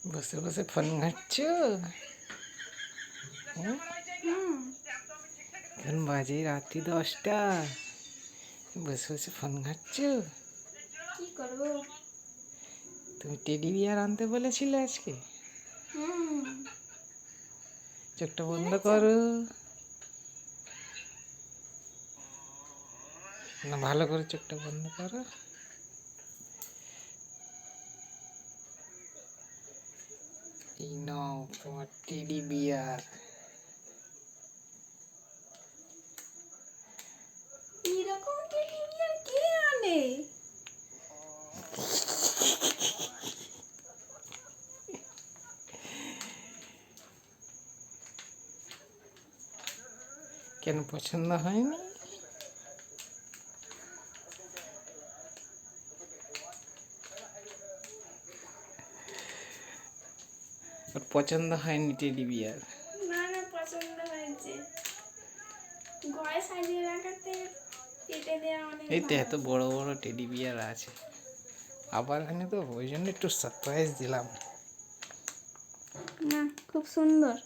বসে বসে ফোন ঘাঁটছো? হ্যাঁ? এখন বাজে রাত্রি 10টা, বসে বসে ফোন ঘাঁটছো? কি করবো? তুমি টেডি বিয়ার আনতে বলেছিলে আজকে। হুম। চোখটা বন্ধ এনেছো? করো, না ভালো করে চোখটা বন্ধ করো। এই নাও তোমার টেডি বিয়ার। এরকম টেডি বিয়ার কে আনে? কেন পছন্দ হয়নি? ওর পছন্দ হয়নি টেডি বিয়ার। না না, পছন্দ হয়েছে। গয়ে সাজিয়ে রাখাতে কেটে দেওয়া অনেক এই তো ভালো। এত বড় বড় টেডি বিয়ার আছে, আবার আনি তো ওই জন্য একটু সারপ্রাইজ দিলাম। না, খুব সুন্দর।